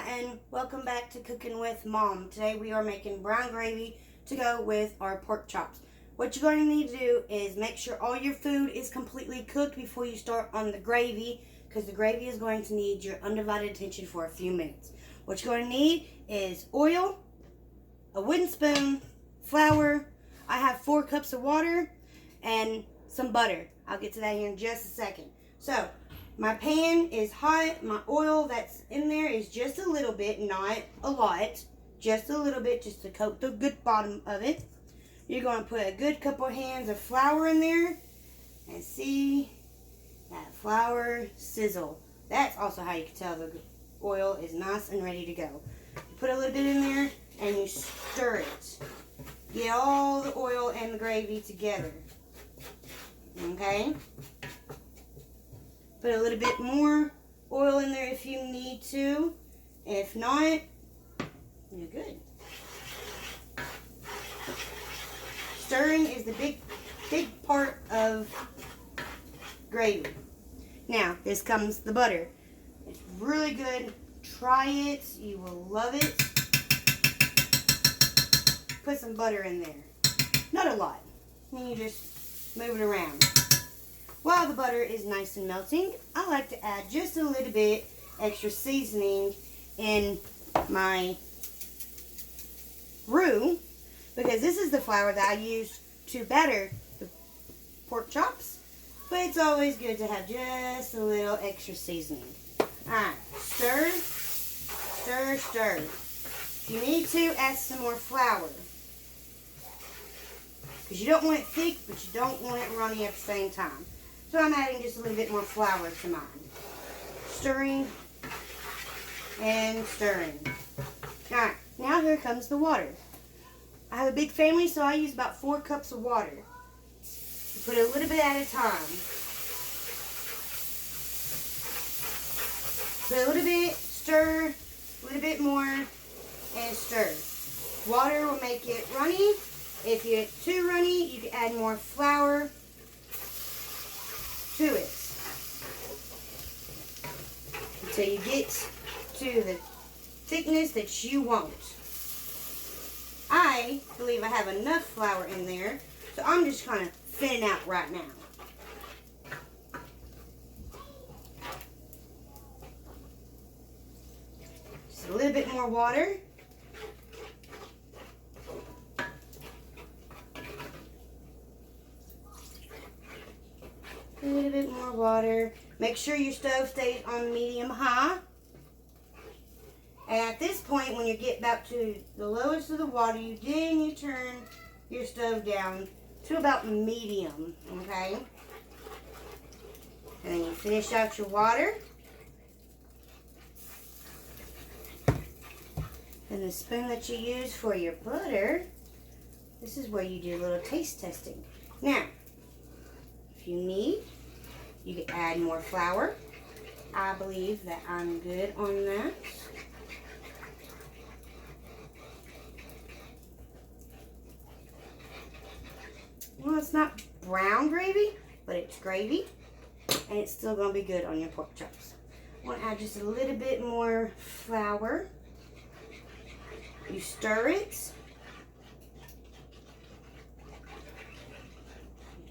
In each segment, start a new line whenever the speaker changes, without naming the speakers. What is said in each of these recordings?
and welcome back to Cooking with Mom. Today we are making brown gravy to go with our pork chops. What you're going to need to do is make sure all your food is completely cooked before you start on the gravy, because the gravy is going to need your undivided attention for a few minutes. What you're going to need is oil, a wooden spoon, flour, I have 4 cups of water, and some butter. I'll get to that here in just a second. So, my pan is hot. My oil that's in there is just a little bit, not a lot. Just a little bit, just to coat the good bottom of it. You're going to put a good couple hands of flour in there. And see that flour sizzle. That's also how you can tell the oil is nice and ready to go. You put a little bit in there and you stir it. Get all the oil and the gravy together. Okay? Put a little bit more oil in there if you need to. If not, you're good. Stirring is the big part of gravy. Now, this comes the butter. It's really good. Try it. You will love it. Put some butter in there. Not a lot. And you just move it around. While the butter is nice and melting, I like to add just a little bit extra seasoning in my roux, because this is the flour that I use to batter the pork chops, but it's always good to have just a little extra seasoning. Alright, stir, stir, stir. If you need to, add some more flour, because you don't want it thick, but you don't want it runny at the same time. So I'm adding just a little bit more flour to mine. Stirring and stirring. Alright, now here comes the water. I have a big family, so I use about 4 cups of water. You put a little bit at a time. Put a little bit, stir, a little bit more, and stir. Water will make it runny. If it's too runny, you can add more flour to it until you get to the thickness that you want. I believe I have enough flour in there, so I'm just kind of thinning out right now. Just a little bit more water. A little bit more water. Make sure your stove stays on medium-high. And at this point, when you get back to the lowest of the water, you turn your stove down to about medium, okay? And then you finish out your water. And the spoon that you use for your butter, this is where you do a little taste testing. Now, if you need, you can add more flour. I believe that I'm good on that. Well, it's not brown gravy, but it's gravy, and it's still going to be good on your pork chops. I want to add just a little bit more flour. You stir it.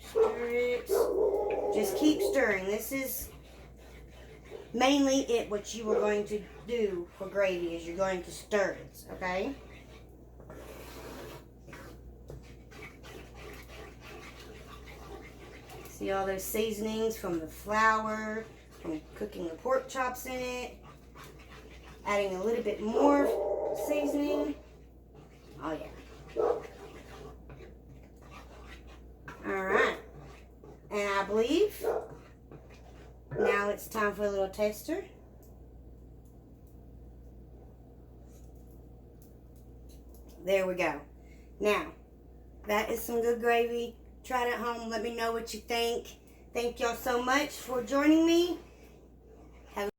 Stir it. Just keep stirring. This is mainly what you are going to do for gravy, is you're going to stir it, okay? See all those seasonings from the flour, from cooking the pork chops in it. Adding a little bit more seasoning. Oh yeah. Alright. And I believe now it's time for a little taster. There we go. Now, that is some good gravy. Try it at home. Let me know what you think. Thank y'all so much for joining me.